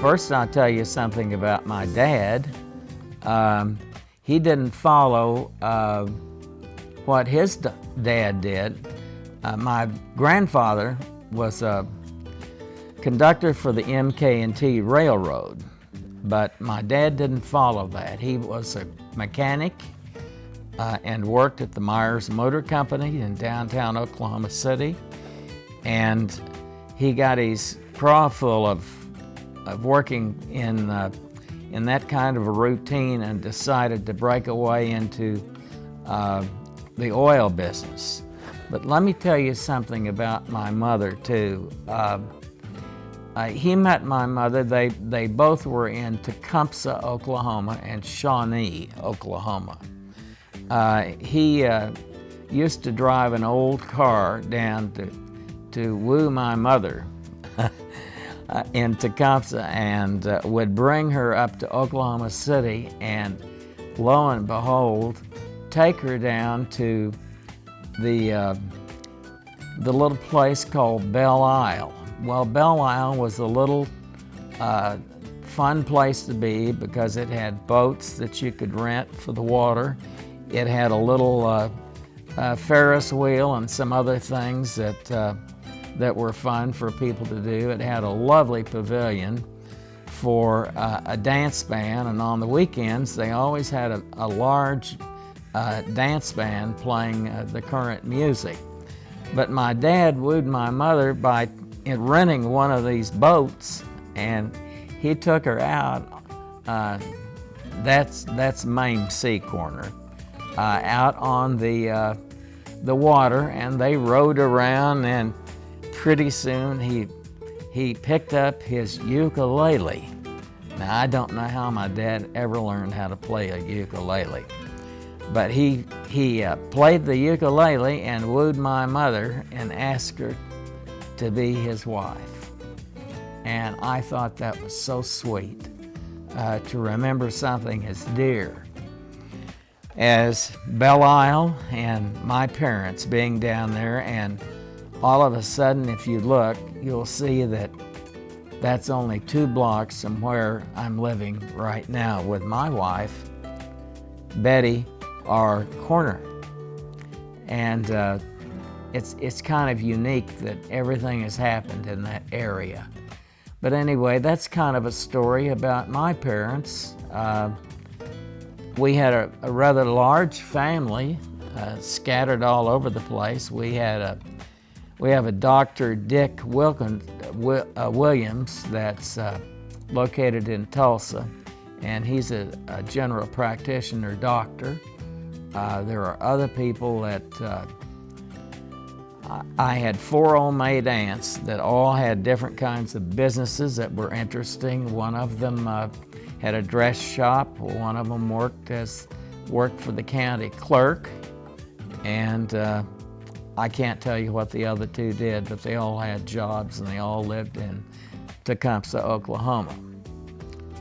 First, I'll tell you something about my dad. He didn't follow what his dad did. My grandfather was a conductor for the MK&T Railroad, but my dad didn't follow that. He was a mechanic and worked at the Myers Motor Company in downtown Oklahoma City, and he got his craw full of working in that kind of a routine and decided to break away into the oil business. But let me tell you something about my mother too. He met my mother, they both were in Tecumseh, Oklahoma and Shawnee, Oklahoma. He used to drive an old car down to woo my mother in Tecumseh and would bring her up to Oklahoma City and lo and behold, take her down to the little place called Belle Isle. Well, Belle Isle was a little fun place to be because it had boats that you could rent for the water. It had a little Ferris wheel and some other things that were fun for people to do. It had a lovely pavilion for a dance band, and on the weekends they always had a large dance band playing the current music. But my dad wooed my mother by renting one of these boats, and he took her out. That's Main Sea Corner, out on the water, and they rode around, and pretty soon he picked up his ukulele. Now, I don't know how my dad ever learned how to play a ukulele, but he played the ukulele and wooed my mother and asked her to be his wife. And I thought that was so sweet, to remember something as dear as Belle Isle and my parents being down there, and all of a sudden, if you look, you'll see that that's only 2 blocks from where I'm living right now with my wife, Betty, our corner. And it's kind of unique that everything has happened in that area. But anyway, that's kind of a story about my parents. We had a rather large family scattered all over the place. We have a Dr. Dick Williams that's located in Tulsa, and he's a general practitioner doctor. There are other people that I had 4 old maid aunts that all had different kinds of businesses that were interesting. One of them had a dress shop. One of them worked for the county clerk, and I can't tell you what the other 2 did, but they all had jobs and they all lived in Tecumseh, Oklahoma.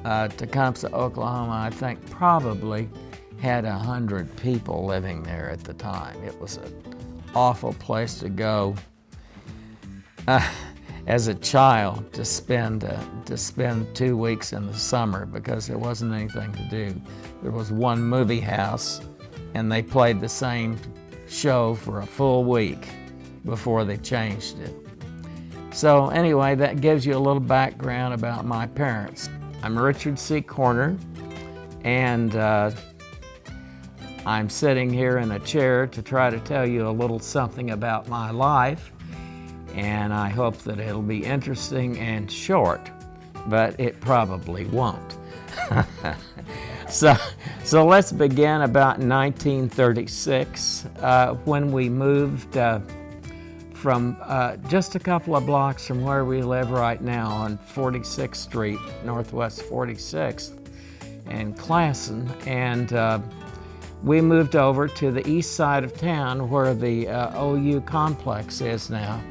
Tecumseh, Oklahoma, I think probably had 100 people living there at the time. It was an awful place to go as a child to spend 2 weeks in the summer because there wasn't anything to do. There was one movie house, and they played the same show for a full week before they changed it. So anyway, that gives you a little background about my parents. I'm Richard C. Corner, and I'm sitting here in a chair to try to tell you a little something about my life, and I hope that it'll be interesting and short, but it probably won't. So let's begin about 1936, when we moved from just a couple of blocks from where we live right now on 46th Street, Northwest 46th, in Classen, and we moved over to the east side of town where the OU complex is now.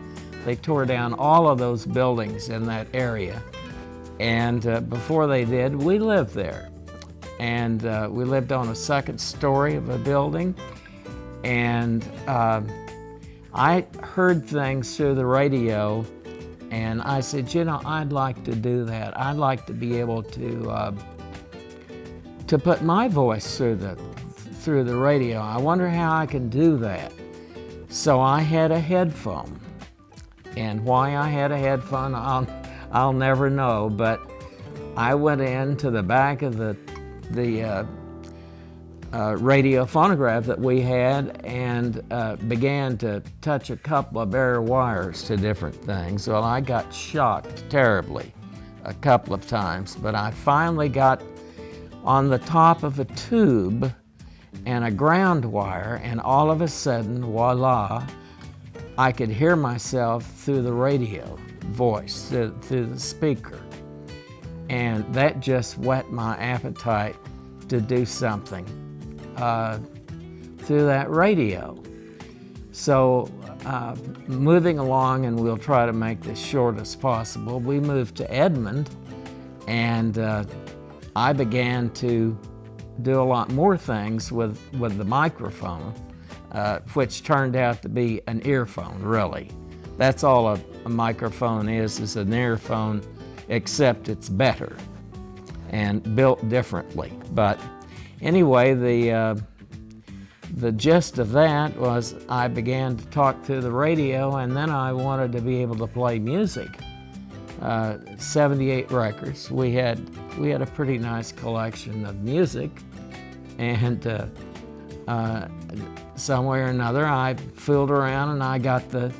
They tore down all of those buildings in that area, and before they did, we lived there. And we lived on a 2nd story of a building, and I heard things through the radio And I said, you know, I'd like to do that. I'd like to be able to put my voice through the radio. I wonder how I can do that. So I had a headphone. And why I had a headphone, I'll never know, but I went into the back of the radio phonograph that we had and began to touch a couple of bare wires to different things. Well, I got shocked terribly a couple of times, but I finally got on the top of a tube and a ground wire, and all of a sudden, voila, I could hear myself through the radio voice, through the speaker. And that just whet my appetite to do something through that radio. So moving along, and we'll try to make this short as possible, we moved to Edmond, and I began to do a lot more things with the microphone, which turned out to be an earphone, really. That's all a microphone is an earphone, except it's better and built differently. But anyway, the gist of that was I began to talk through the radio, and then I wanted to be able to play music. 78 records. We had a pretty nice collection of music, and some way or another I fooled around and I got the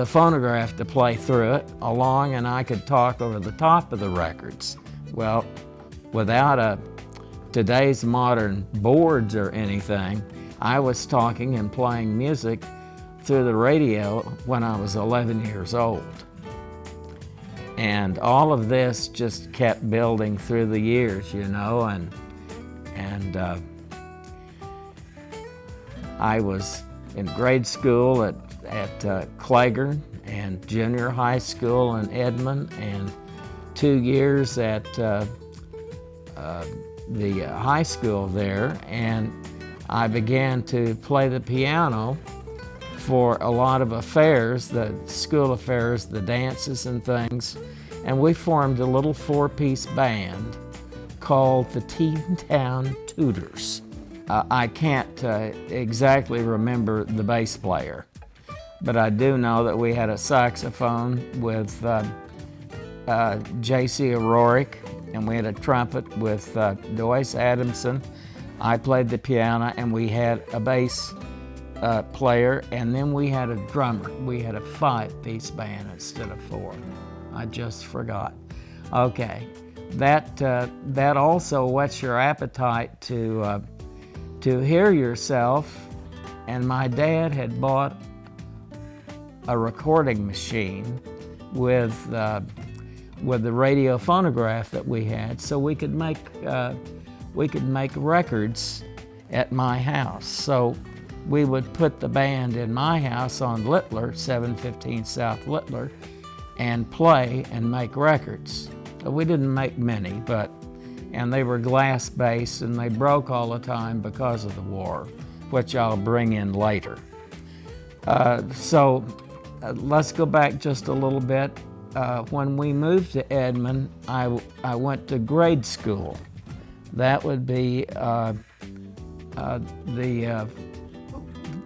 phonograph to play through it along, and I could talk over the top of the records. Well, without today's modern boards or anything, I was talking and playing music through the radio when I was 11 years old. And all of this just kept building through the years, you know, and I was in grade school at Clagern, and junior high school in Edmond, and 2 years at the high school there, and I began to play the piano for a lot of affairs, the school affairs, the dances and things, and we formed a little 4-piece band called the Teen Town Tutors. I can't exactly remember the bass player, but I do know that we had a saxophone with J.C. O'Rourke, and we had a trumpet with Doyce Adamson. I played the piano, and we had a bass player, and then we had a drummer. We had a 5-piece band instead of 4. I just forgot. Okay, that also whets your appetite to hear yourself. And my dad had bought a recording machine with the radio phonograph that we had, so we could make records at my house. So we would put the band in my house on Littler, 715 South Littler, and play and make records. We didn't make many, and they were glass-based, and they broke all the time because of the war, which I'll bring in later. So let's go back just a little bit. When we moved to Edmond, I went to grade school. That would be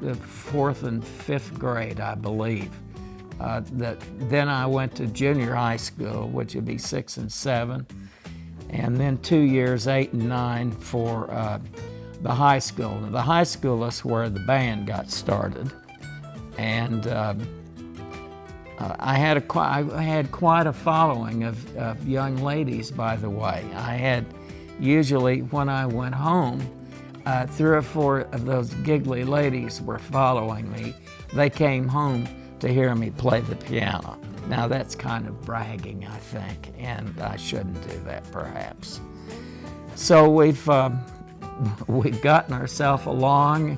the 4th and 5th grade, I believe. Then I went to junior high school, which would be 6 and 7, and then 2 years, 8 and 9, for the high school. Now, the high school is where the band got started, and I had quite a following of young ladies, by the way. I had, usually when I went home, 3 or 4 of those giggly ladies were following me. They came home to hear me play the piano. Now that's kind of bragging, I think, and I shouldn't do that perhaps. So we've gotten ourselves along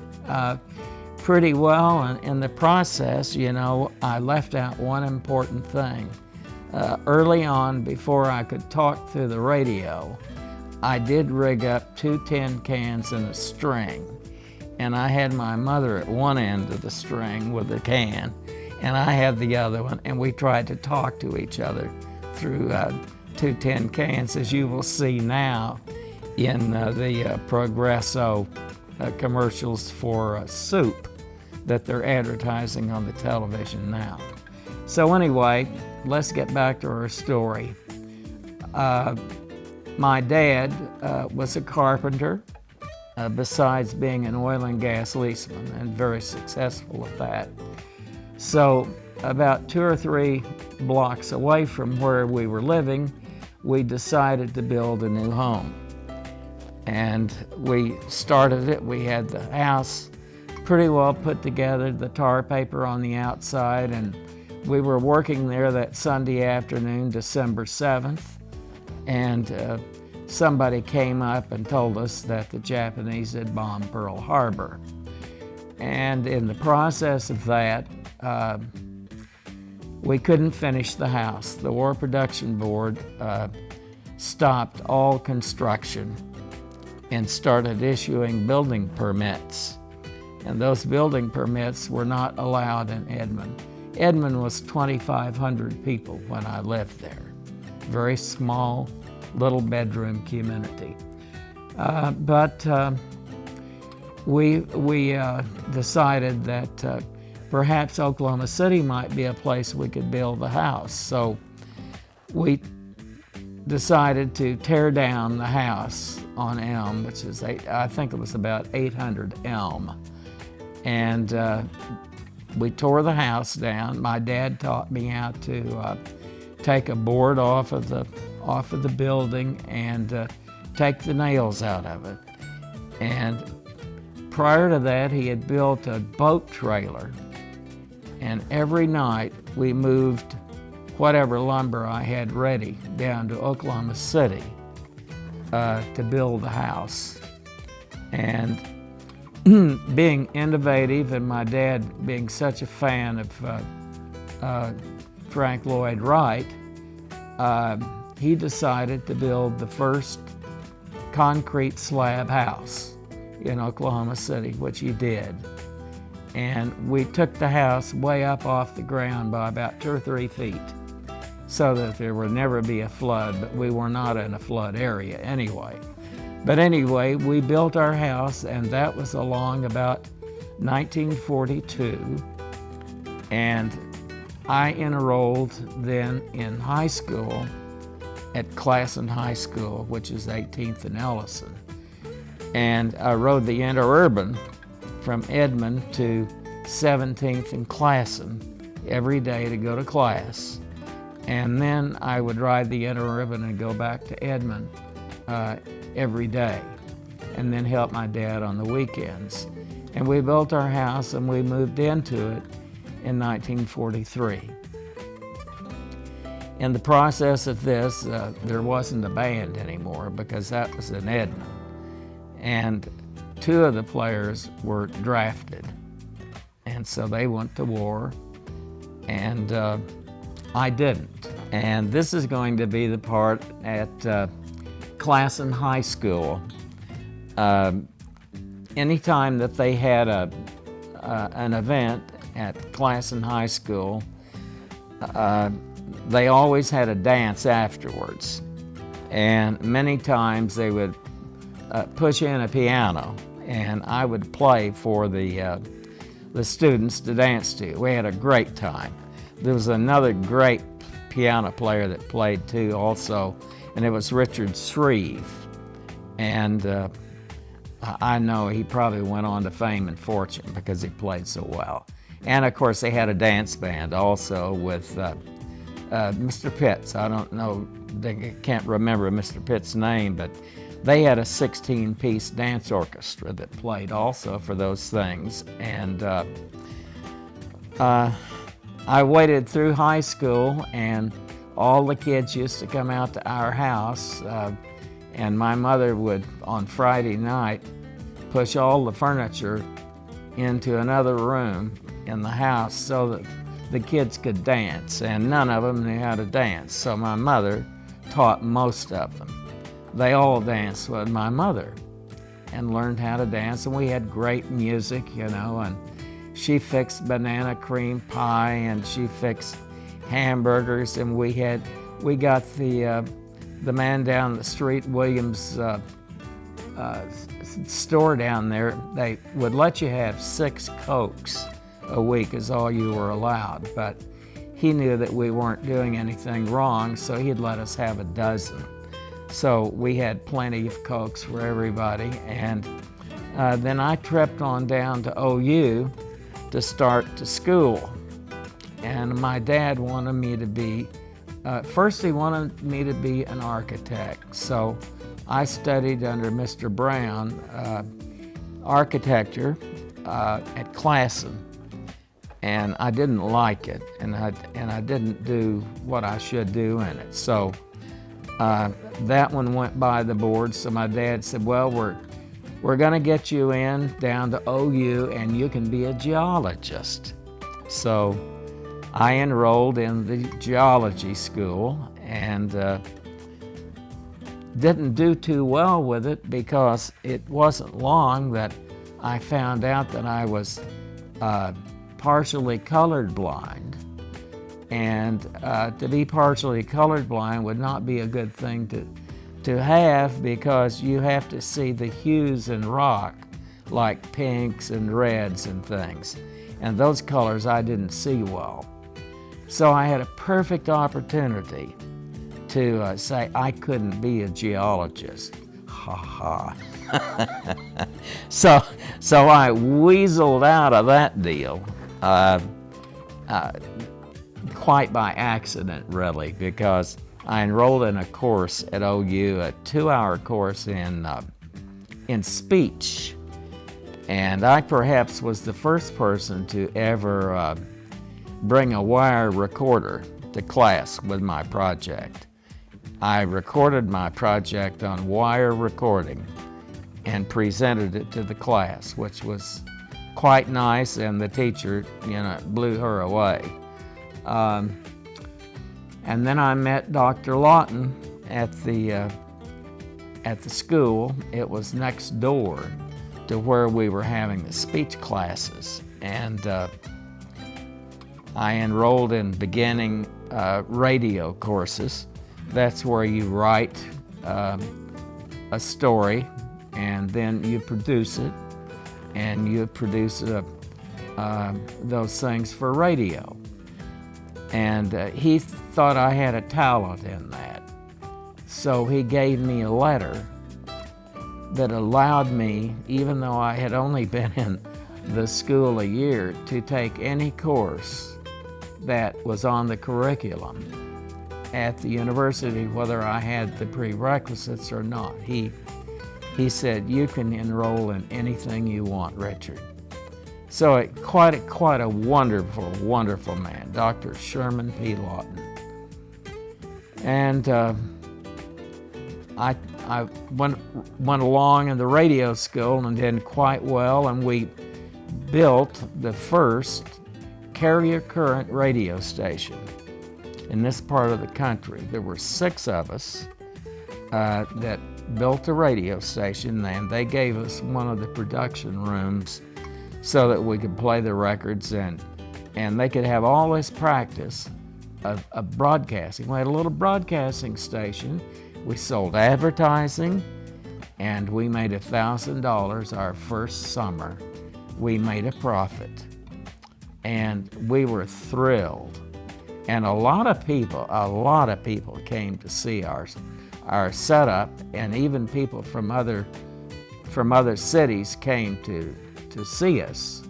pretty well, and in the process, you know, I left out one important thing. Early on, before I could talk through the radio, I did rig up 2 tin cans and a string, and I had my mother at one end of the string with the can, and I had the other one, and we tried to talk to each other through 2 tin cans, as you will see now in the Progresso commercials for soup that they're advertising on the television now. So anyway, let's get back to our story. My dad was a carpenter, besides being an oil and gas leaseman, and very successful at that. So about 2 or 3 blocks away from where we were living, we decided to build a new home. And we started it. We had the house pretty well put together, the tar paper on the outside, and we were working there that Sunday afternoon, December 7th, and somebody came up and told us that the Japanese had bombed Pearl Harbor. And in the process of that, we couldn't finish the house. The War Production Board stopped all construction and started issuing building permits. And those building permits were not allowed in Edmond. Edmond was 2,500 people when I lived there. Very small, little bedroom community. But we decided that perhaps Oklahoma City might be a place we could build the house. So we decided to tear down the house on Elm, which is, I think it was about 800 Elm. And we tore the house down. My dad taught me how to take a board off of the building and take the nails out of it. And prior to that, he had built a boat trailer. And every night we moved whatever lumber I had ready down to Oklahoma City to build the house. And being innovative, and my dad being such a fan of Frank Lloyd Wright, he decided to build the first concrete slab house in Oklahoma City, which he did. And we took the house way up off the ground by about 2 or 3 feet so that there would never be a flood, but we were not in a flood area anyway. But anyway, we built our house, and that was along about 1942. And I enrolled then in high school at Classen High School, which is 18th and Ellison. And I rode the interurban from Edmond to 17th and Classen every day to go to class. And then I would ride the interurban and go back to Edmond every day, and then help my dad on the weekends. And we built our house and we moved into it in 1943. In the process of this, there wasn't a band anymore because that was in Edmond. And 2 of the players were drafted. And so they went to war, and I didn't. And this is going to be the part at Classen High School. Anytime that they had an event at Classen High School, they always had a dance afterwards. And many times they would push in a piano, and I would play for the students to dance to. We had a great time. There was another great piano player that played too also, and it was Richard Shreve. And I know he probably went on to fame and fortune because he played so well. And of course they had a dance band also with Mr. Pitts. I don't know, I can't remember Mr. Pitts' name, but they had a 16-piece dance orchestra that played also for those things. And I waited through high school, and all the kids used to come out to our house, and my mother would, on Friday night, push all the furniture into another room in the house so that the kids could dance, and none of them knew how to dance. So my mother taught most of them. They all danced with my mother and learned how to dance, and we had great music, you know, and she fixed banana cream pie, and she fixed hamburgers, and we got the man down the street, Williams store down there. They would let you have 6 Cokes a week is all you were allowed, but he knew that we weren't doing anything wrong, so he'd let us have a dozen. So we had plenty of Cokes for everybody, and then I tripped on down to OU to start to school. And my dad wanted me to be, first he wanted me to be an architect. So I studied under Mr. Brown, architecture at Classen. And I didn't like it, and I didn't do what I should do in it. So that one went by the board. So my dad said, well, we're gonna get you in down to OU and you can be a geologist. So I enrolled in the geology school and didn't do too well with it, because it wasn't long that I found out that I was partially colorblind, and to be partially colorblind would not be a good thing to have, because you have to see the hues in rock, like pinks and reds and things, and those colors I didn't see well. So I had a perfect opportunity to say I couldn't be a geologist. Ha ha. So I weaseled out of that deal. Quite by accident, really, because I enrolled in a course at OU, a 2-hour course in speech, and I perhaps was the first person to ever bring a wire recorder to class with my project. I recorded my project on wire recording and presented it to the class, which was quite nice, and the teacher, blew her away. And then I met Dr. Lawton at the school. It was next door to where we were having the speech classes, and I enrolled in beginning radio courses. That's where you write a story, and then you produce it, and you produce those things for radio. And he thought I had a talent in that. So he gave me a letter that allowed me, even though I had only been in the school a year, to take any course that was on the curriculum at the university, whether I had the prerequisites or not. He said, you can enroll in anything you want, Richard. So quite a wonderful, wonderful man, Dr. Sherman P. Lawton. And I went along in the radio school and did quite well, and we built the first carrier current radio station in this part of the country. There were 6 of us that built a radio station, and they gave us one of the production rooms so that we could play the records, and they could have all this practice of broadcasting. We had a little broadcasting station. We sold advertising, and we made $1,000 our first summer. We made a profit, and we were thrilled. And a lot of people came to see our setup, and even people from other cities came to see us,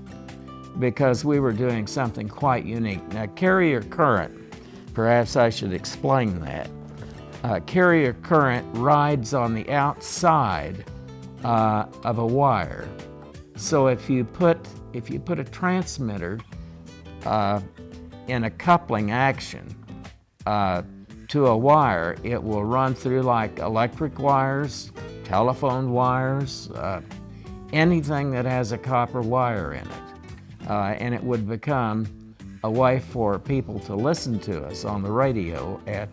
because we were doing something quite unique. Now, carrier current, perhaps I should explain that. Carrier current rides on the outside of a wire. So if you put a transmitter in a coupling action to a wire, it will run through like electric wires, telephone wires, anything that has a copper wire in it. And it would become a way for people to listen to us on the radio at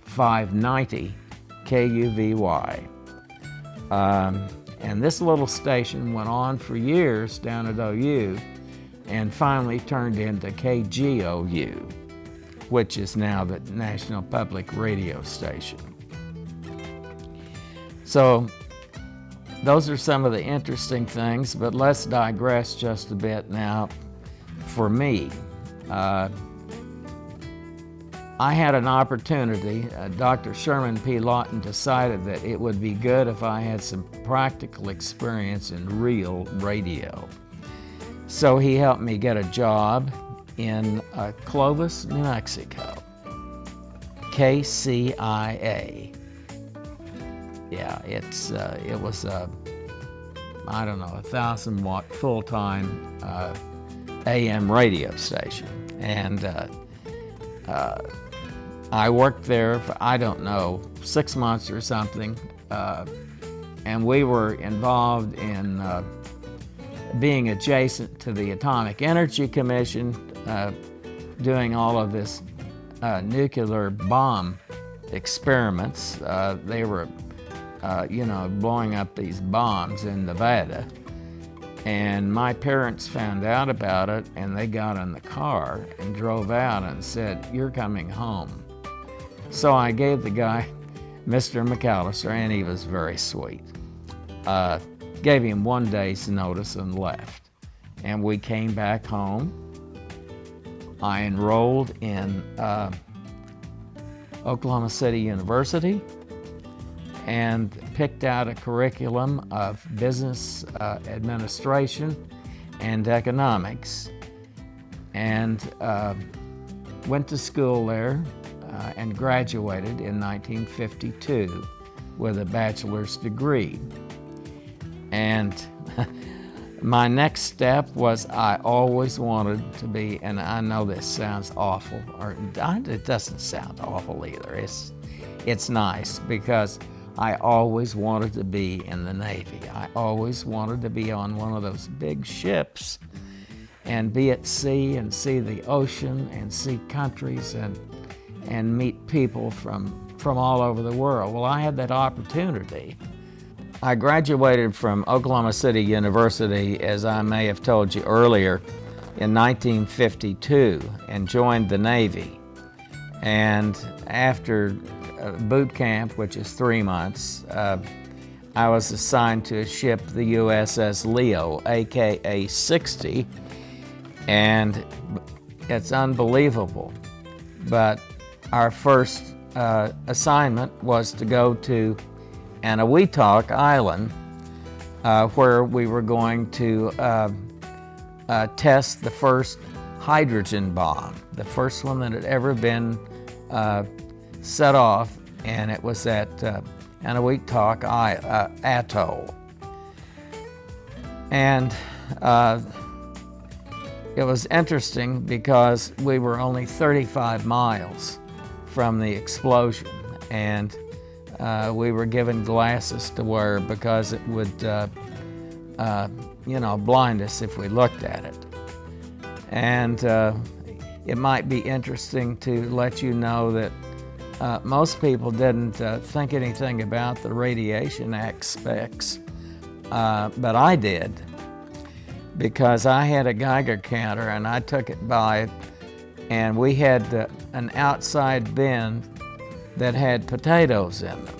590 KUVY. And this little station went on for years down at OU, and finally turned into KGOU, which is now the National Public Radio Station. So those are some of the interesting things, but let's digress just a bit now. For me, I had an opportunity. Dr. Sherman P. Lawton decided that it would be good if I had some practical experience in real radio. So he helped me get a job in Clovis, New Mexico, KCIA. Yeah, it was I don't know, 1,000-watt full-time AM radio station, and I worked there for, I don't know, 6 months or something, and we were involved in being adjacent to the Atomic Energy Commission, doing all of this nuclear bomb experiments. They were blowing up these bombs in Nevada. And my parents found out about it, and they got in the car and drove out and said, "You're coming home." So I gave the guy, Mr. McAllister, and he was very sweet, gave him 1 day's notice and left. And we came back home. I enrolled in Oklahoma City University and picked out a curriculum of business administration and economics, and went to school there and graduated in 1952 with a bachelor's degree. And my next step was, I always wanted to be, and I know this sounds awful, or it doesn't sound awful either. It's nice, because I always wanted to be in the Navy. I always wanted to be on one of those big ships and be at sea and see the ocean and see countries and meet people from all over the world. Well, I had that opportunity. I graduated from Oklahoma City University, as I may have told you earlier, in 1952 and joined the Navy. And after boot camp, which is 3 months, I was assigned to a ship, the USS Leo, aka 60, and it's unbelievable. But our first assignment was to go to Anahuac Island, where we were going to test the first hydrogen bomb, the first one that had ever been set off, and it was at Anahuac Atoll. And it was interesting because we were only 35 miles from the explosion, and we were given glasses to wear because it would blind us if we looked at it. And it might be interesting to let you know that most people didn't think anything about the radiation aspects, but I did, because I had a Geiger counter and I took it by, and we had an outside bin that had potatoes in them,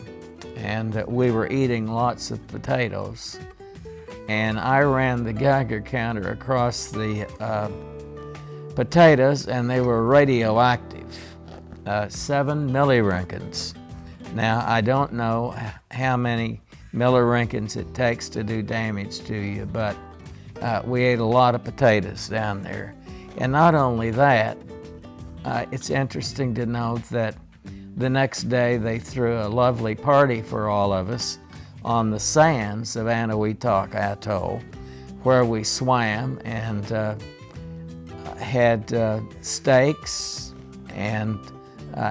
and we were eating lots of potatoes, and I ran the Geiger counter across the potatoes, and they were radioactive. 7 millirentgens. Now, I don't know how many millirentgens it takes to do damage to you, but we ate a lot of potatoes down there. And not only that, it's interesting to note that the next day they threw a lovely party for all of us on the sands of Anahuac Atoll, where we swam and had steaks and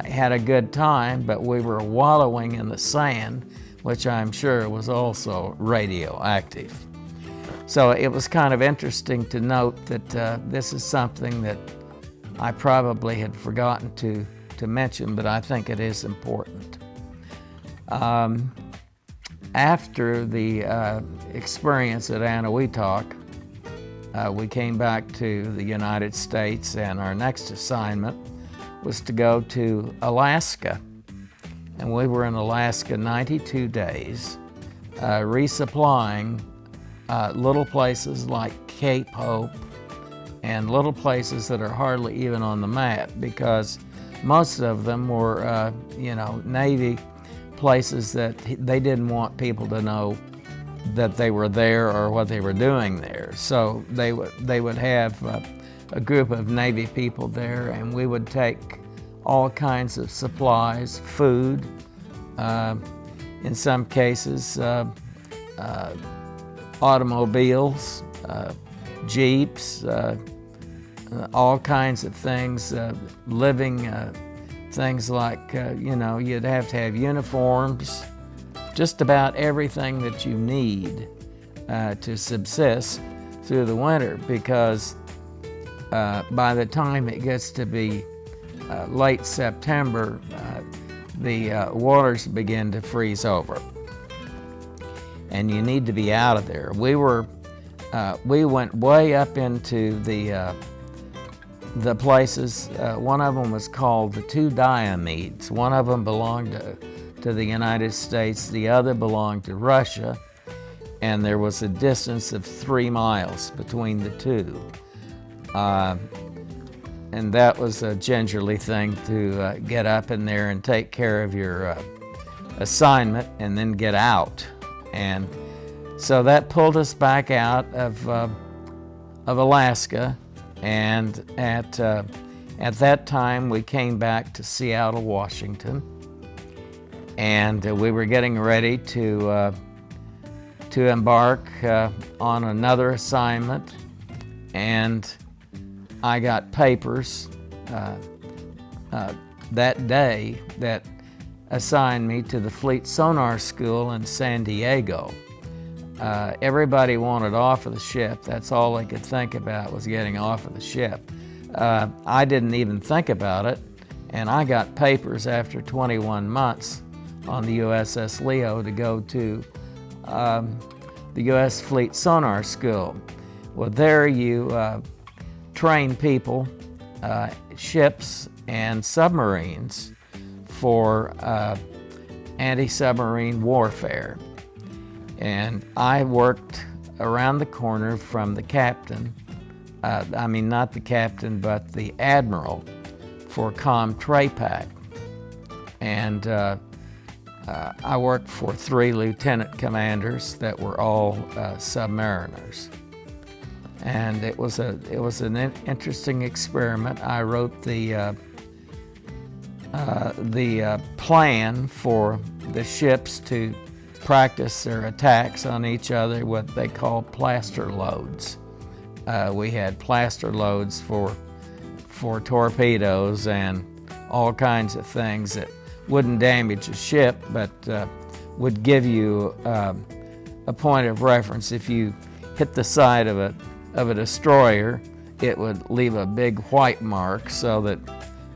had a good time, but we were wallowing in the sand, which I'm sure was also radioactive. So it was kind of interesting to note that this is something that I probably had forgotten to mention, but I think it is important. After the experience at Anahuac, we came back to the United States, and our next assignment was to go to Alaska. And we were in Alaska 92 days, resupplying little places like Cape Hope and little places that are hardly even on the map, because most of them were, Navy places that they didn't want people to know that they were there or what they were doing there. So they would have a group of Navy people there, and we would take all kinds of supplies, food, in some cases automobiles, Jeeps, all kinds of things, living things like, you'd have to have uniforms, just about everything that you need to subsist through the winter, because by the time it gets to be late September, the waters begin to freeze over, and you need to be out of there. We went way up into the places. One of them was called the Two Diomedes. One of them belonged to the United States, the other belonged to Russia, and there was a distance of 3 miles between the two. And that was a gingerly thing to get up in there and take care of your assignment and then get out. And so that pulled us back out of Alaska, and at that time we came back to Seattle, Washington, and we were getting ready to embark on another assignment, and I got papers that day that assigned me to the Fleet Sonar School in San Diego. Everybody wanted off of the ship. That's all they could think about, was getting off of the ship. I didn't even think about it, and I got papers after 21 months on the USS Leo to go to the U.S. Fleet Sonar School. Well, there you train people, ships and submarines, for anti-submarine warfare. And I worked around the corner from the captain, not the captain, but the admiral for COMTRAPAC. And I worked for 3 lieutenant commanders that were all submariners. And it was an interesting experiment. I wrote the plan for the ships to practice their attacks on each other, what they call plaster loads. We had plaster loads for torpedoes and all kinds of things that wouldn't damage a ship, but would give you a point of reference. If you hit the side of a destroyer, it would leave a big white mark, so that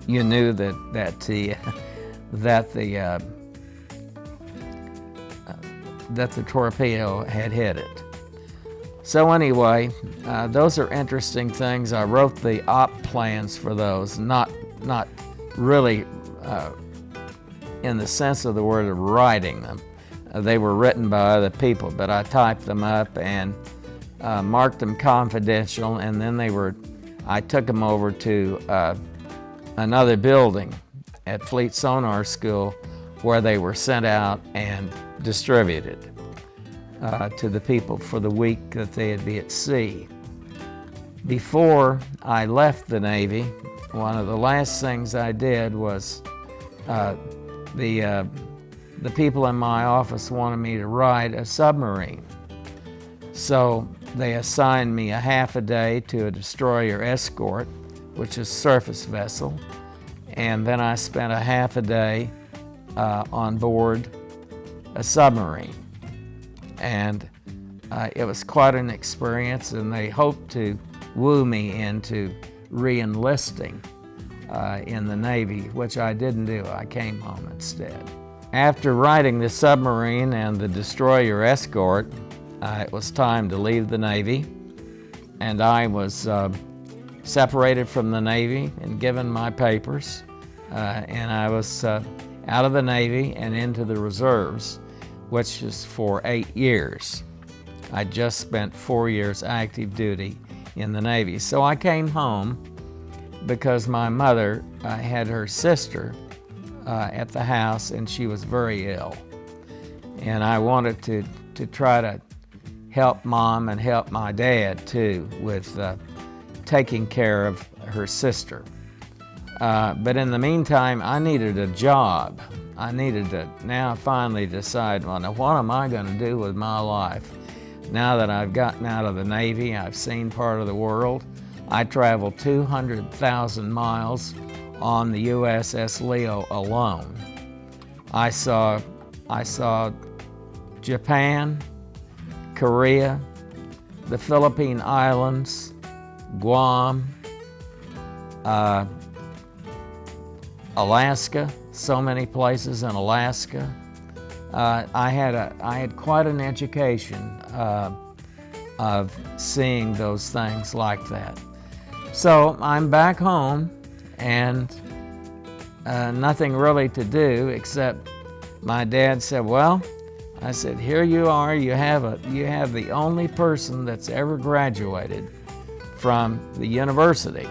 you knew that the torpedo had hit it. So anyway, those are interesting things. I wrote the op plans for those, not really in the sense of the word of writing them. They were written by other people, but I typed them up and marked them confidential, and then I took them over to another building at Fleet Sonar School, where they were sent out and distributed to the people for the week that they'd be at sea. Before I left the Navy, one of the last things I did was the people in my office wanted me to ride a submarine. So they assigned me a half a day to a destroyer escort, which is a surface vessel, and then I spent a half a day on board a submarine. And it was quite an experience, and they hoped to woo me into re-enlisting in the Navy, which I didn't do. I came home instead. After riding the submarine and the destroyer escort, it was time to leave the Navy. and I was separated from the Navy and given my papers, and I was out of the Navy and into the reserves, which is for 8 years. I just spent 4 years active duty in the Navy. So I came home because my mother had her sister at the house, and she was very ill. And I wanted to try to help Mom and help my dad too with taking care of her sister. But in the meantime, I needed a job. I needed to now finally decide, well, now what am I going to do with my life? Now that I've gotten out of the Navy, I've seen part of the world. I traveled 200,000 miles on the USS Leo alone. I saw Japan, Korea, the Philippine Islands, Guam, Alaska, so many places in Alaska. I had quite an education of seeing those things like that. So I'm back home, and nothing really to do except my dad said, well, I said, here you are, you have the only person that's ever graduated from the university.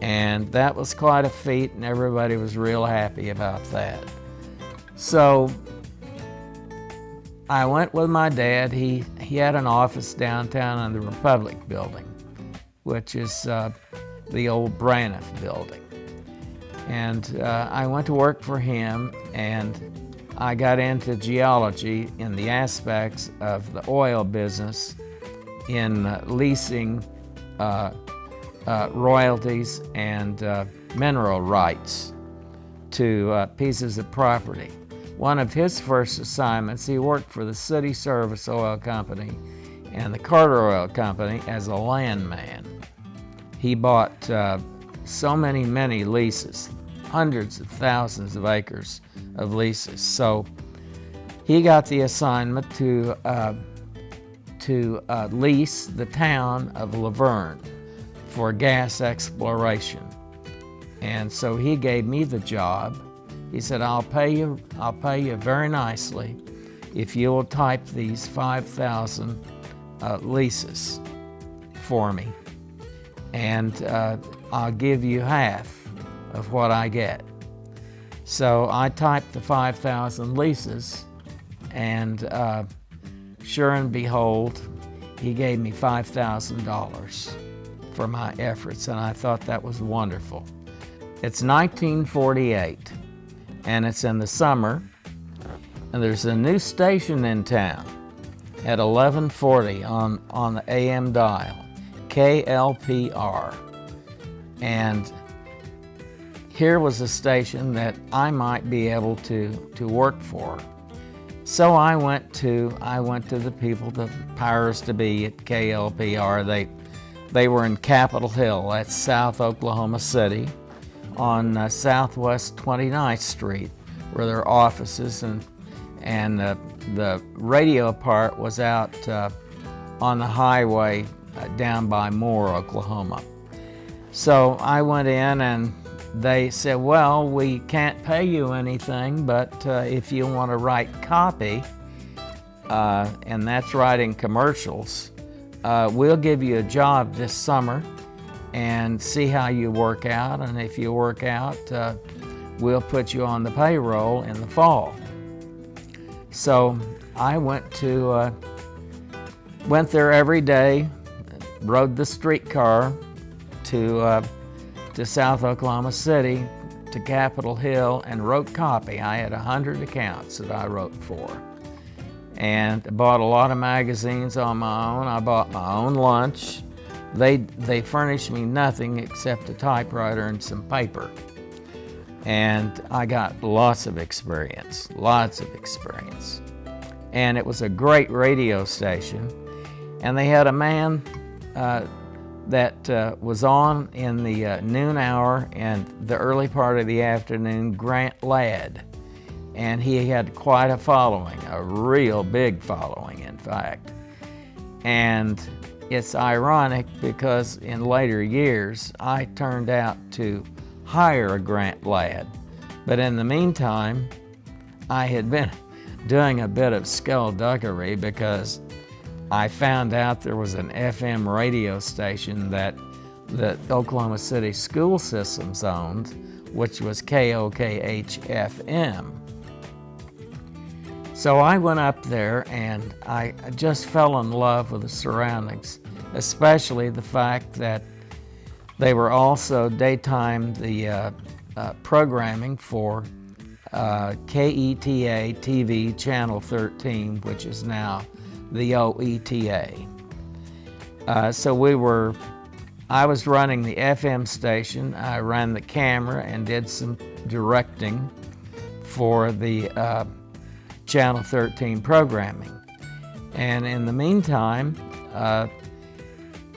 And that was quite a feat, and everybody was real happy about that. So I went with my dad. He had an office downtown in the Republic Building, which is the old Braniff Building. And I went to work for him, and I got into geology in the aspects of the oil business in leasing royalties and mineral rights to pieces of property. One of his first assignments, he worked for the City Service Oil Company and the Carter Oil Company as a landman. He bought so many leases, hundreds of thousands of acres of leases. So he got the assignment to lease the town of Laverne for gas exploration. And so he gave me the job. He said, I'll pay you very nicely if you will type these 5,000 leases for me. And I'll give you half of what I get. So I typed the 5,000 leases, and sure and behold, he gave me $5,000 for my efforts, and I thought that was wonderful. It's 1948, and it's in the summer, and there's a new station in town at 1140 on the AM dial, KLPR. And here was a station that I might be able to work for. So I went to the people, the powers to be at KLPR. They were in Capitol Hill, that's South Oklahoma City, on Southwest 29th Street, where their offices, and the radio part was out on the highway down by Moore, Oklahoma. So I went in, and they said, well, we can't pay you anything, but if you want to write copy, and that's writing commercials, we'll give you a job this summer and see how you work out, and if you work out, we'll put you on the payroll in the fall. So I went there every day, rode the streetcar to South Oklahoma City, to Capitol Hill, and wrote copy. I had 100 accounts that I wrote for. And bought a lot of magazines on my own. I bought my own lunch. They furnished me nothing except a typewriter and some paper. And I got lots of experience. And it was a great radio station. And they had a man that was on in the noon hour and the early part of the afternoon, Grant Ladd. And he had quite a following, a real big following, in fact. And it's ironic because in later years, I turned out to hire a Grant lad. But in the meantime, I had been doing a bit of skullduggery because I found out there was an FM radio station that the Oklahoma City school systems owned, which was KOKH-FM. So I went up there and I just fell in love with the surroundings, especially the fact that they were also daytime programming for KETA TV Channel 13, which is now the OETA. I was running the FM station, I ran the camera and did some directing for the Channel 13 programming. And in the meantime,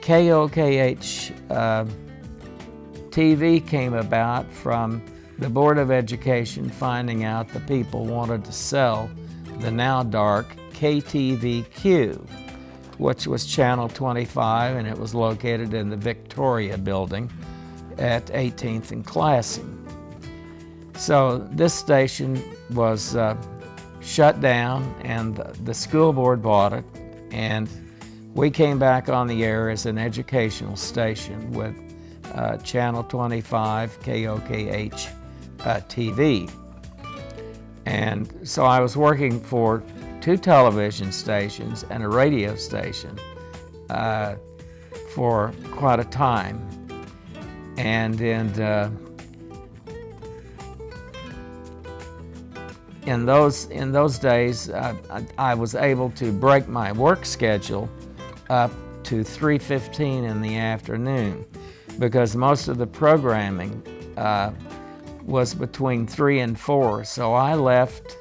KOKH TV came about from the Board of Education finding out the people wanted to sell the now dark KTVQ, which was Channel 25, and it was located in the Victoria building at 18th and Classy. So this station was shut down and the school board bought it, and we came back on the air as an educational station with Channel 25, KOKH TV. And so I was working for 2 television stations and a radio station for quite a time. And in those days, I was able to break my work schedule up to 3:15 in the afternoon, because most of the programming was between 3 and 4. So I left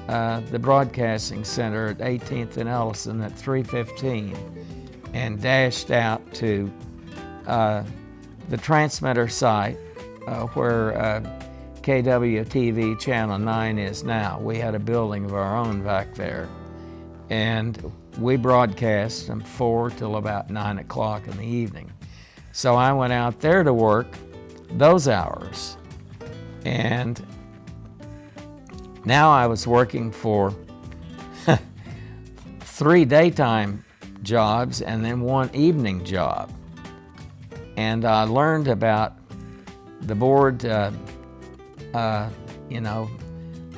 the broadcasting center at 18th and Ellison at 3:15 and dashed out to the transmitter site where KWTV Channel 9 is now. We had a building of our own back there, and we broadcast from 4 till about 9 o'clock in the evening. So I went out there to work those hours, and now I was working for 3 daytime jobs and then 1 evening job. And I learned about the board,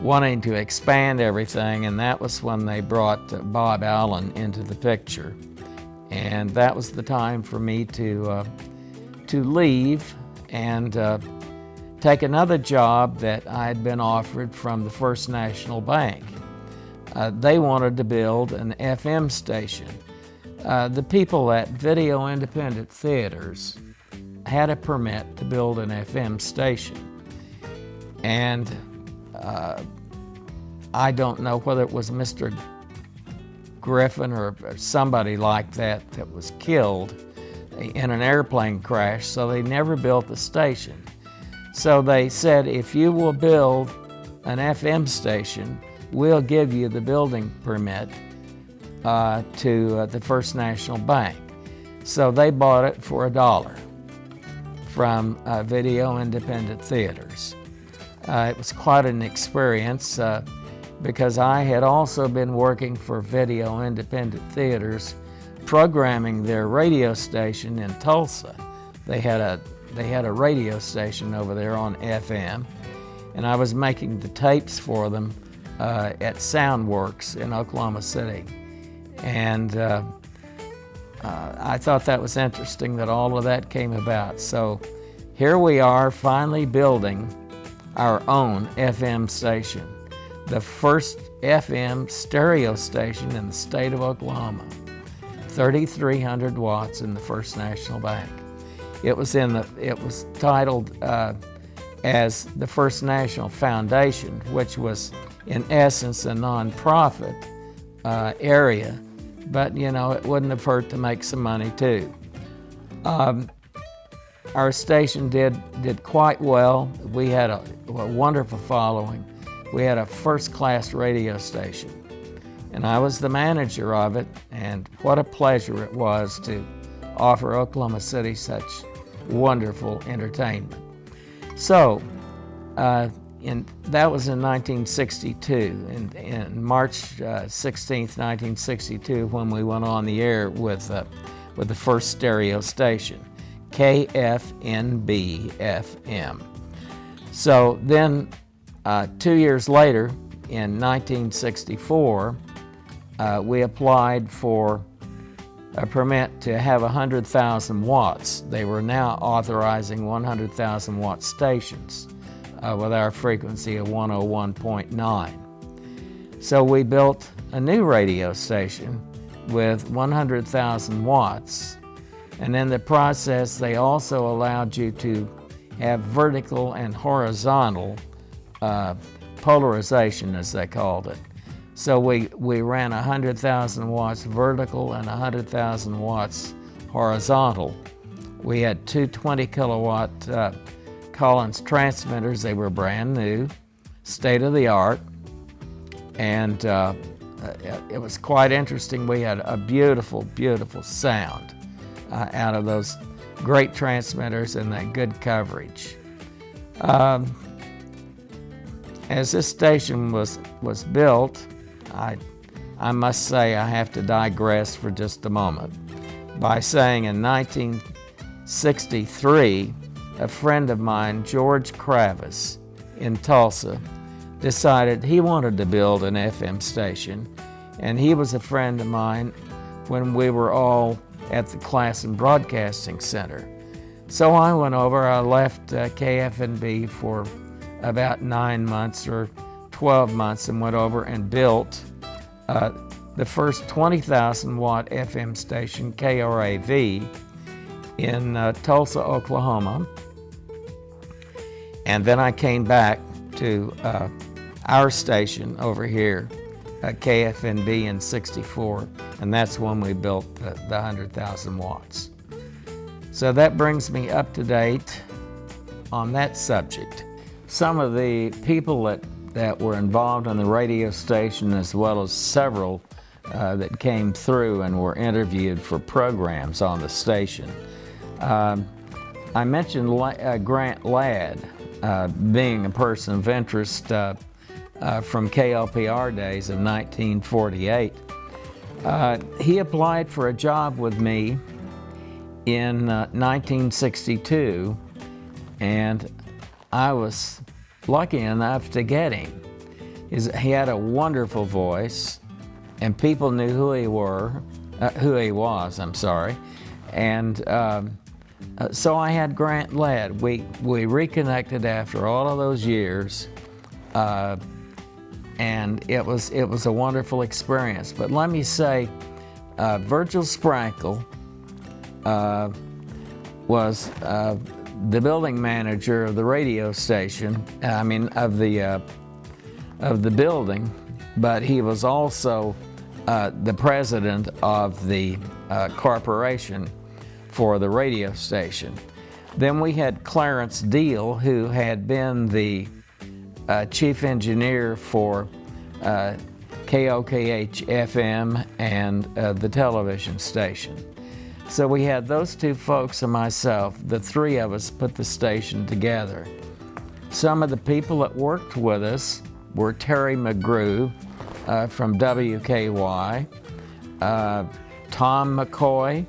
wanting to expand everything, and that was when they brought Bob Allen into the picture. And that was the time for me to leave and take another job that I had been offered from the First National Bank. They wanted to build an FM station. The people at Video Independent Theaters had a permit to build an FM station. And I don't know whether it was Mr. Griffin or somebody like that was killed in an airplane crash, so they never built the station. So they said, if you will build an FM station, we'll give you the building permit to the First National Bank. So they bought it for $1 from Video Independent Theaters. It was quite an experience because I had also been working for Video Independent Theaters, programming their radio station in Tulsa. They had a radio station over there on FM, and I was making the tapes for them at Soundworks in Oklahoma City. And I thought that was interesting that all of that came about. So here we are finally building our own FM station, the first FM stereo station in the state of Oklahoma, 3,300 watts in the First National Bank. It was titled as the First National Foundation, which was in essence a nonprofit area, but it wouldn't have hurt to make some money too. Our station did quite well. We had a wonderful following. We had a first-class radio station. and I was the manager of it, and what a pleasure it was to offer Oklahoma City such wonderful entertainment. So, that was in 1962, in March 16th, 1962, when we went on the air with the first stereo station, KFNB FM. So then, 2 years later, in 1964, we applied for a permit to have 100,000 watts. They were now authorizing 100,000 watt stations with our frequency of 101.9. So we built a new radio station with 100,000 watts, and in the process they also allowed you to have vertical and horizontal polarization, as they called it. So we ran 100,000 watts vertical and 100,000 watts horizontal. We had two 20 kilowatt Collins transmitters. They were brand new, state of the art, and it was quite interesting. We had a beautiful, beautiful sound out of those great transmitters and that good coverage. As this station was built, I must say I have to digress for just a moment by saying in 1963, a friend of mine, George Kravis in Tulsa, decided he wanted to build an FM station, and he was a friend of mine when we were all at the Classen Broadcasting Center. So I went over, I left KFNB for about 9 months or 12 months and went over and built the first 20,000 watt FM station, KRAV, in Tulsa, Oklahoma. And then I came back to our station over here, KFNB in '64, and that's when we built the 100,000 watts. So that brings me up to date on that subject. Some of the people that were involved in the radio station, as well as several that came through and were interviewed for programs on the station. I mentioned Grant Ladd being a person of interest from KLPR days of 1948. He applied for a job with me in 1962, and I was lucky enough to get him. He had a wonderful voice, and people knew who he was, and so I had Grant Ladd. We reconnected after all of those years, and it was a wonderful experience. But let me say, Virgil Sprankle was the building manager of the radio station. Of the building, but he was also the president of the corporation for the radio station. Then we had Clarence Deal, who had been the chief engineer for KOKH FM and the television station. So we had those two folks and myself, the three of us put the station together. Some of the people that worked with us were Terry McGrew from WKY, Tom McCoy.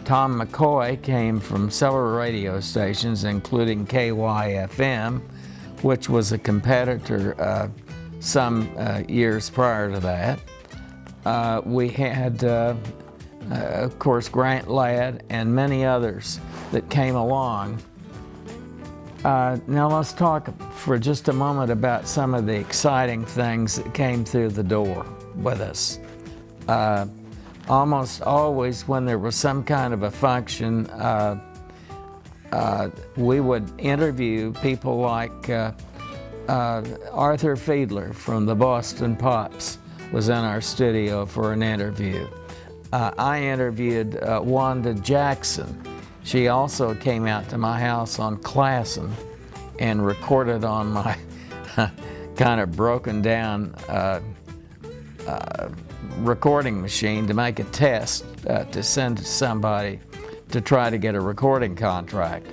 Tom McCoy came from several radio stations, including KYFM, which was a competitor some years prior to that. We had, of course, Grant Ladd and many others that came along. Now let's talk for just a moment about some of the exciting things that came through the door with us. Almost always when there was some kind of a function, we would interview people like Arthur Fiedler from the Boston Pops was in our studio for an interview. I interviewed Wanda Jackson. She also came out to my house on Classen and recorded on my kind of broken down recording machine to make a test to send to somebody to try to get a recording contract.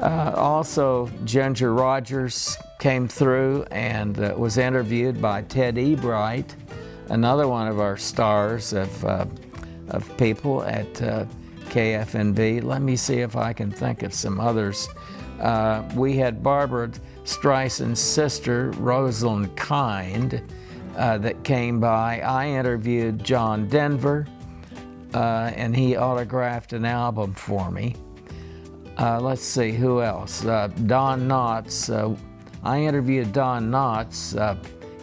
Also, Ginger Rogers came through and was interviewed by Ted Ebright, another one of our stars of people at KFNB. Let me see if I can think of some others. We had Barbara Streisand's sister, Rosalind Kind, that came by. I interviewed John Denver, and he autographed an album for me. Let's see, who else? Don Knotts. I interviewed Don Knotts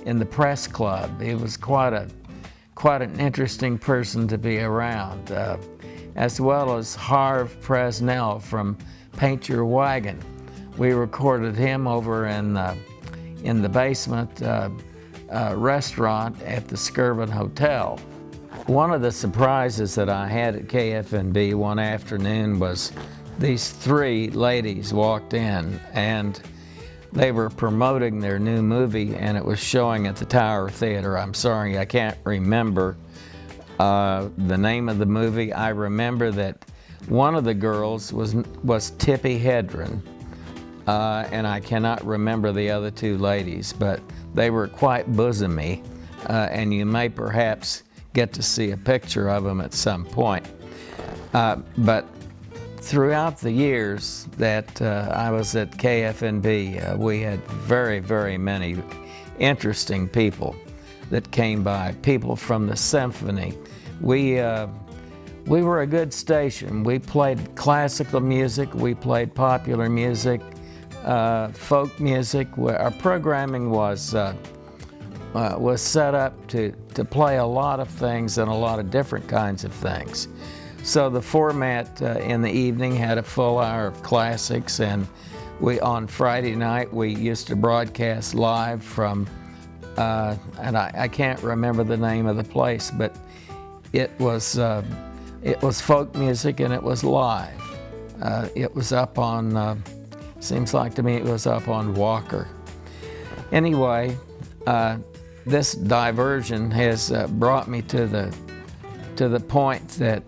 in the press club. He was quite an interesting person to be around, as well as Harv Presnell from Paint Your Wagon. We recorded him over in the basement restaurant at the Skirvin Hotel. One of the surprises that I had at KFNB one afternoon was these three ladies walked in, and they were promoting their new movie, and it was showing at the Tower Theater. I'm sorry, I can't remember the name of the movie. I remember that one of the girls was Tippi Hedren, and I cannot remember the other two ladies, but they were quite bosomy, and you may perhaps get to see a picture of them at some point. But throughout the years that I was at KFNB, we had very, very many interesting people that came by, people from the symphony. We were a good station. We played classical music, we played popular music, folk music. Our programming was set up to play a lot of things and a lot of different kinds of things. So the format in the evening had a full hour of classics, and on Friday night we used to broadcast live from, and I can't remember the name of the place, but it was folk music and it was live. It was up on, seems like to me it was up on Walker. Anyway, this diversion has brought me to the point that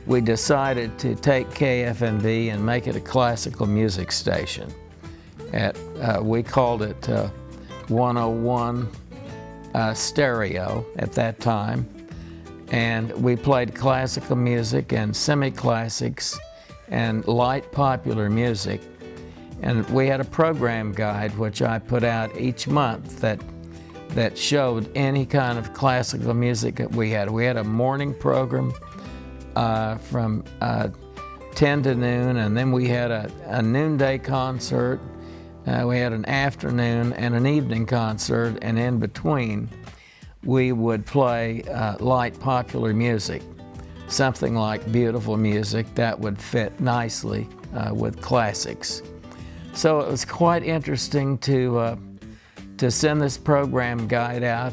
we decided to take KFNB and make it a classical music station. We called it 101 Stereo at that time, and we played classical music and semi-classics and light popular music. And we had a program guide which I put out each month that showed any kind of classical music that we had. We had a morning program from 10 to noon, and then we had a noonday concert. We had an afternoon and an evening concert, and in between we would play light popular music, something like beautiful music that would fit nicely with classics. So it was quite interesting to send this program guide out.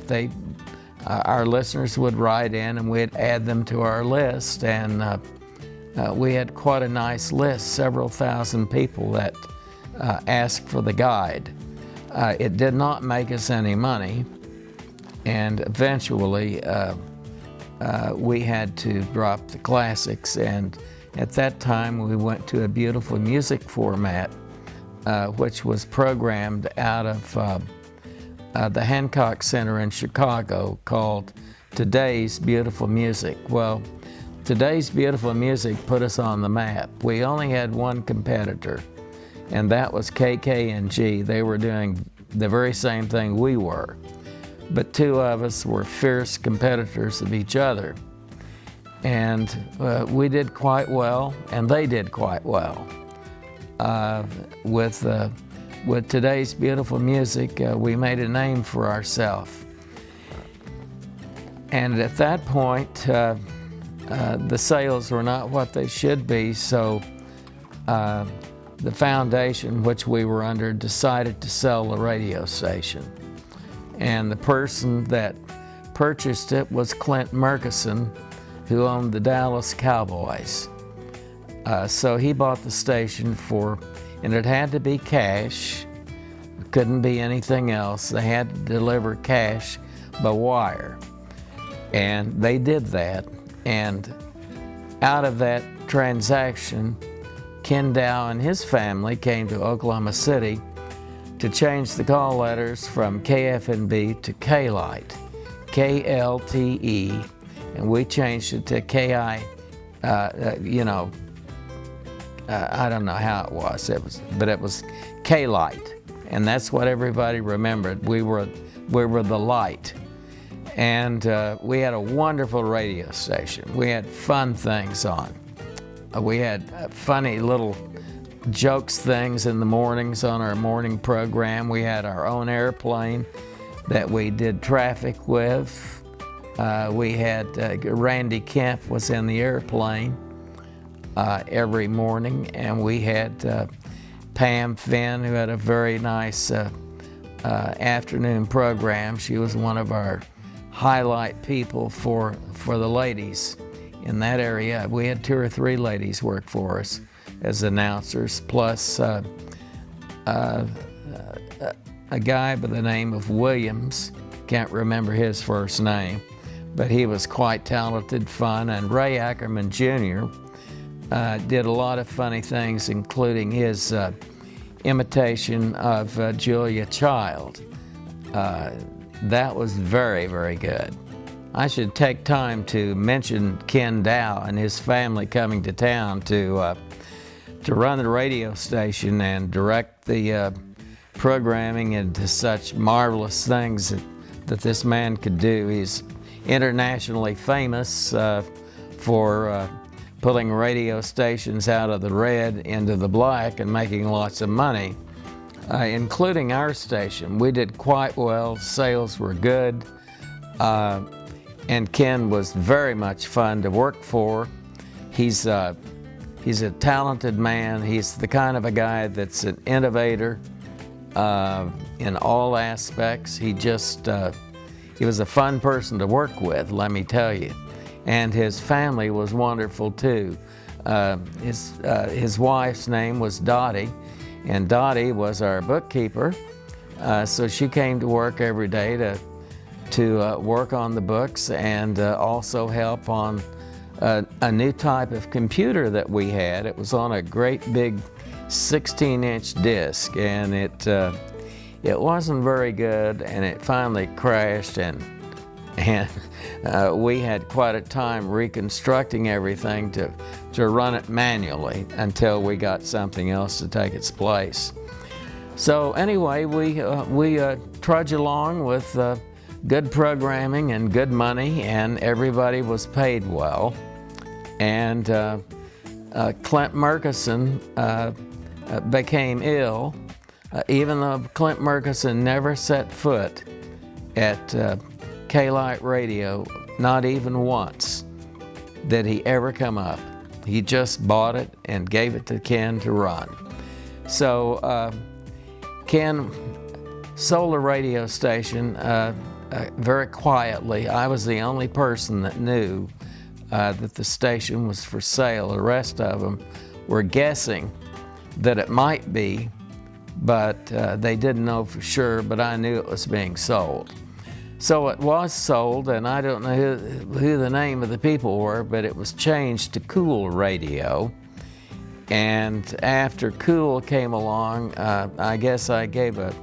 Our listeners would write in and we'd add them to our list, and we had quite a nice list, several thousand people that asked for the guide. It did not make us any money, and eventually we had to drop the classics, and at that time we went to a beautiful music format which was programmed out of the Hancock Center in Chicago, called Today's Beautiful Music. Well, Today's Beautiful Music put us on the map. We only had one competitor, and that was KKNG. They were doing the very same thing we were, but two of us were fierce competitors of each other. And we did quite well, and they did quite well. With Today's Beautiful Music, we made a name for ourselves. And at that point, the sales were not what they should be, so the foundation which we were under decided to sell the radio station. And the person that purchased it was Clint Murkison, who owned the Dallas Cowboys. So he bought the station and it had to be cash. It couldn't be anything else. They had to deliver cash by wire. And they did that. And out of that transaction, Ken Dow and his family came to Oklahoma City to change the call letters from KFNB to K-Lite, KLTE, and we changed it to KI, I don't know how it was, but it was K-Lite, and that's what everybody remembered. We were the light. And we had a wonderful radio station. We had fun things on. We had funny little jokes things in the mornings on our morning program. We had our own airplane that we did traffic with. We had Randy Kemp was in the airplane every morning, and we had Pam Finn, who had a very nice afternoon program. She was one of our highlight people for the ladies in that area. We had 2 or 3 ladies work for us as announcers, plus a guy by the name of Williams. Can't remember his first name, but he was quite talented, fun, and Ray Ackerman Jr. Did a lot of funny things, including his imitation of Julia Child. That was very, very good. I should take time to mention Ken Dow and his family coming to town to run the radio station and direct the programming into such marvelous things that this man could do. He's internationally famous for pulling radio stations out of the red into the black and making lots of money. Including our station. We did quite well, sales were good, and Ken was very much fun to work for. He's a talented man. He's the kind of a guy that's an innovator in all aspects. He was a fun person to work with, let me tell you. And his family was wonderful too. His wife's name was Dottie, and Dottie was our bookkeeper, so she came to work every day to work on the books and also help on a new type of computer that we had. It was on a great big 16-inch disc, and it wasn't very good, and it finally crashed, and we had quite a time reconstructing everything to run it manually until we got something else to take its place. So anyway, we trudge along with good programming and good money, and everybody was paid well. And Clint Murkison became ill, even though Clint Murkison never set foot at K-Lite Radio, not even once did he ever come up. He just bought it and gave it to Ken to run. So Ken sold the radio station very quietly. I was the only person that knew that the station was for sale. The rest of them were guessing that it might be, but they didn't know for sure, but I knew it was being sold. So it was sold, and I don't know who the name of the people were, but it was changed to Cool Radio. And after Cool came along, I guess I gave a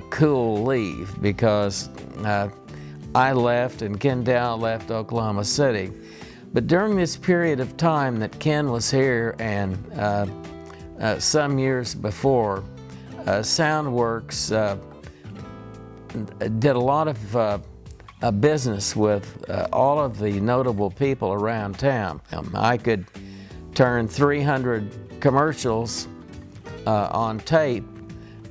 cool leave, because I left and Ken Dow left Oklahoma City. But during this period of time that Ken was here, and some years before, Soundworks did a lot of business with all of the notable people around town. I could turn 300 commercials on tape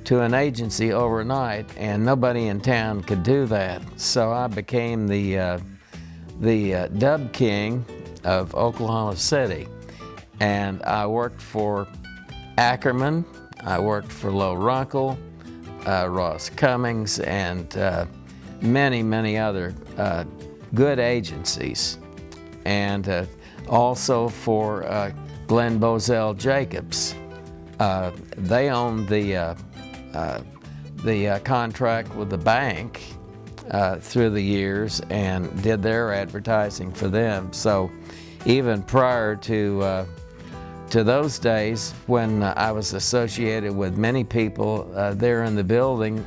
to an agency overnight, and nobody in town could do that. So I became the dub king of Oklahoma City, and I worked for Ackerman, I worked for Low Runkle, Ross Cummings, and many, many other good agencies, and also for Glenn Bozell Jacobs. They owned the contract with the bank, through the years and did their advertising for them. So even prior to those days, when I was associated with many people there in the building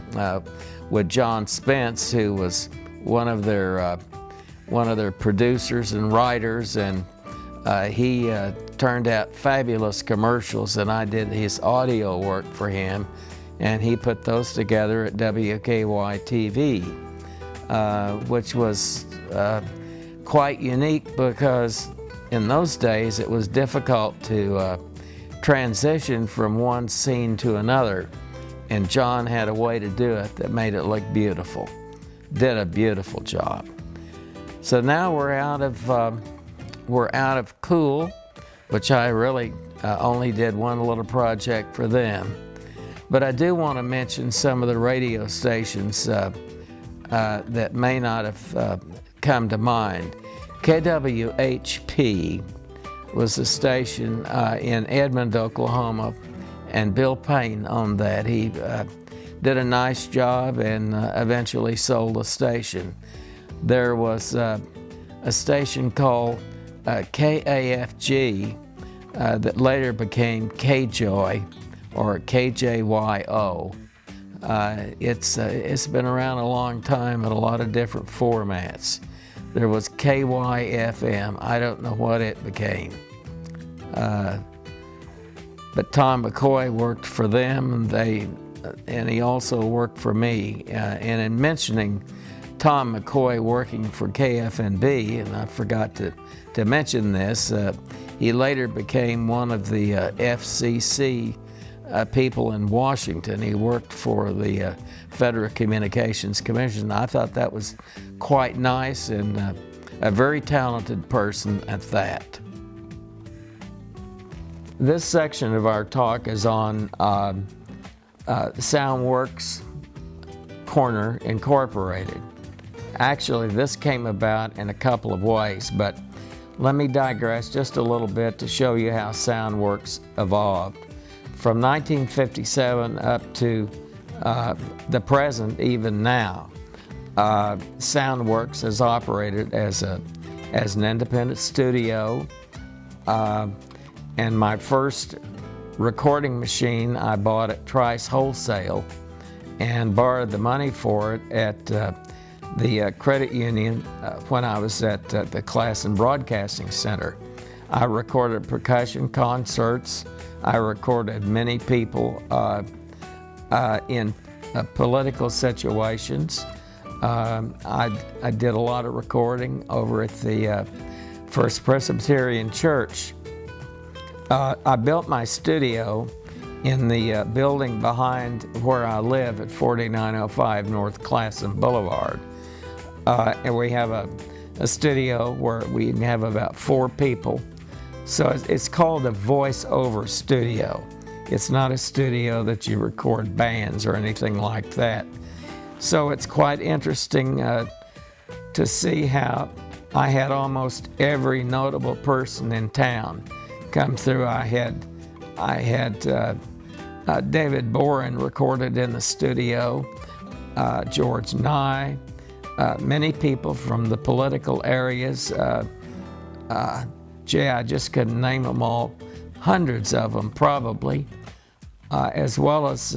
with John Spence, who was one of their producers and writers, and he turned out fabulous commercials, and I did his audio work for him, and he put those together at WKY-TV, which was quite unique because in those days it was difficult to transition from one scene to another, and John had a way to do it that made it look beautiful. Did a beautiful job. So now we're out of Cool, which I really only did one little project for them. But I do want to mention some of the radio stations that may not have come to mind. KWHP was a station in Edmond, Oklahoma, and Bill Payne owned that. He did a nice job and eventually sold the station. There was a station called KAFG that later became KJOY or KJYO. It's been around a long time in a lot of different formats. There was KYFM. I don't know what it became. But Tom McCoy worked for them, and he also worked for me. And in mentioning Tom McCoy working for KFNB, and I forgot to mention this, he later became one of the FCC people in Washington. He worked for the Federal Communications Commission. I thought that was quite nice, and a very talented person at that. This section of our talk is on Soundworks Corner Incorporated. Actually, this came about in a couple of ways, but let me digress just a little bit to show you how Soundworks evolved. From 1957 up to the present, even now, Soundworks has operated as an independent studio. And my first recording machine I bought at Trice Wholesale and borrowed the money for it at the credit union when I was at the Class and Broadcasting Center. I recorded percussion concerts. I recorded many people in political situations. I did a lot of recording over at the First Presbyterian Church. I built my studio in the building behind where I live at 4905 North Classen Boulevard. And we have a studio where we have about 4 people. So it's called a voice-over studio. It's not a studio that you record bands or anything like that. So it's quite interesting to see how I had almost every notable person in town come through. I had David Boren recorded in the studio, George Nye, many people from the political areas. I just couldn't name them all, hundreds of them probably, as well as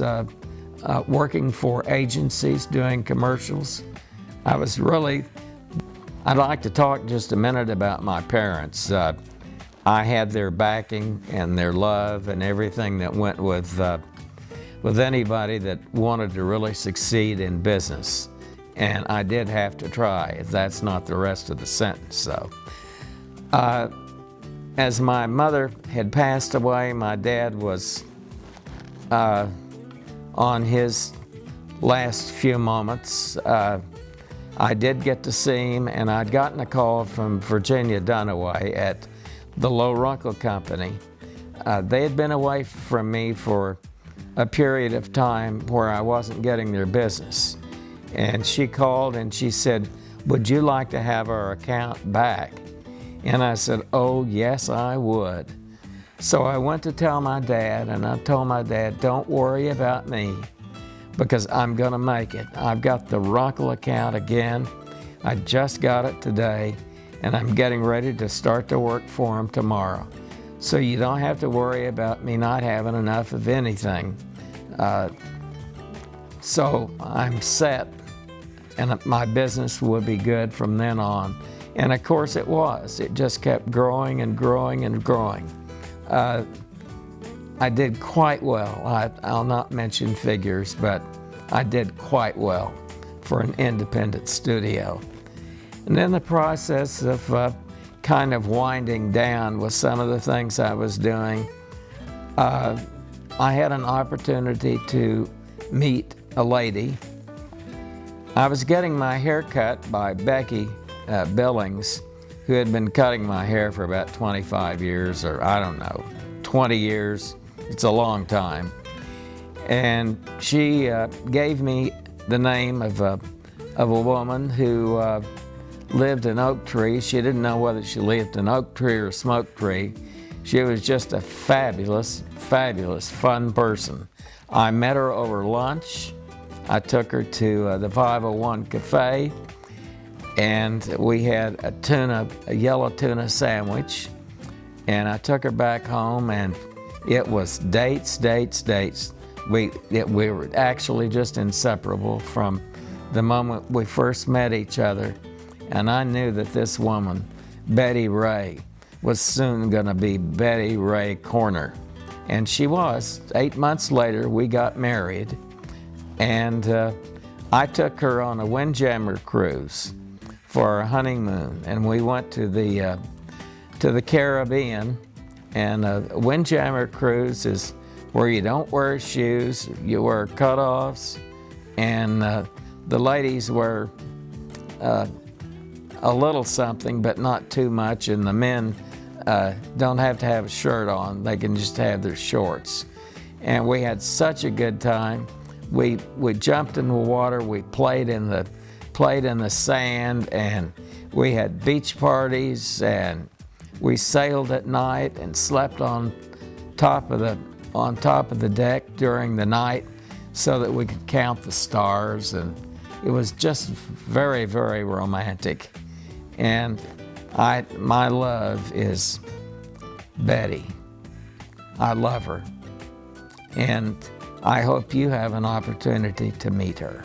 working for agencies, doing commercials. I'd like to talk just a minute about my parents. I had their backing and their love and everything that went with anybody that wanted to really succeed in business. And I did have to try, if that's not the rest of the sentence. So, as my mother had passed away, my dad was on his last few moments. I did get to see him, and I'd gotten a call from Virginia Dunaway at the Low Runkle Company. They had been away from me for a period of time where I wasn't getting their business. And she called and she said, "Would you like to have our account back?" And I said, "Oh, yes, I would." So I went to tell my dad, and I told my dad, "Don't worry about me, because I'm going to make it. I've got the Runkle account again. I just got it today, and I'm getting ready to start to work for them tomorrow. So you don't have to worry about me not having enough of anything. So I'm set, and my business will be good from then on. And of course it was. It just kept growing and growing and growing. I did quite well. I'll not mention figures, but I did quite well for an independent studio. And then the process of kind of winding down with some of the things I was doing, I had an opportunity to meet a lady. I was getting my hair cut by Becky Billings, who had been cutting my hair for about 25 years, or I don't know, 20 years. It's a long time. And she gave me the name of a woman who lived in Oak Tree. She didn't know whether she lived in Oak Tree or Smoke Tree. She was just a fabulous, fabulous, fun person. I met her over lunch. I took her to the 501 Cafe, and we had a yellow tuna sandwich, and I took her back home, and it was dates, dates, dates. We were actually just inseparable from the moment we first met each other, and I knew that this woman, Betty Ray, was soon going to be Betty Ray Corner. And she was. 8 months later, we got married, and I took her on a Windjammer cruise for our honeymoon, and we went to the Caribbean. And a Windjammer cruise is where you don't wear shoes, you wear cutoffs, and the ladies wear a little something, but not too much, and the men don't have to have a shirt on. They can just have their shorts. And we had such a good time. We jumped in the water, we played in the sand, and we had beach parties, and we sailed at night and slept on top of the deck during the night so that we could count the stars, and it was just very, very romantic. And my love is Betty. I love her, and I hope you have an opportunity to meet her.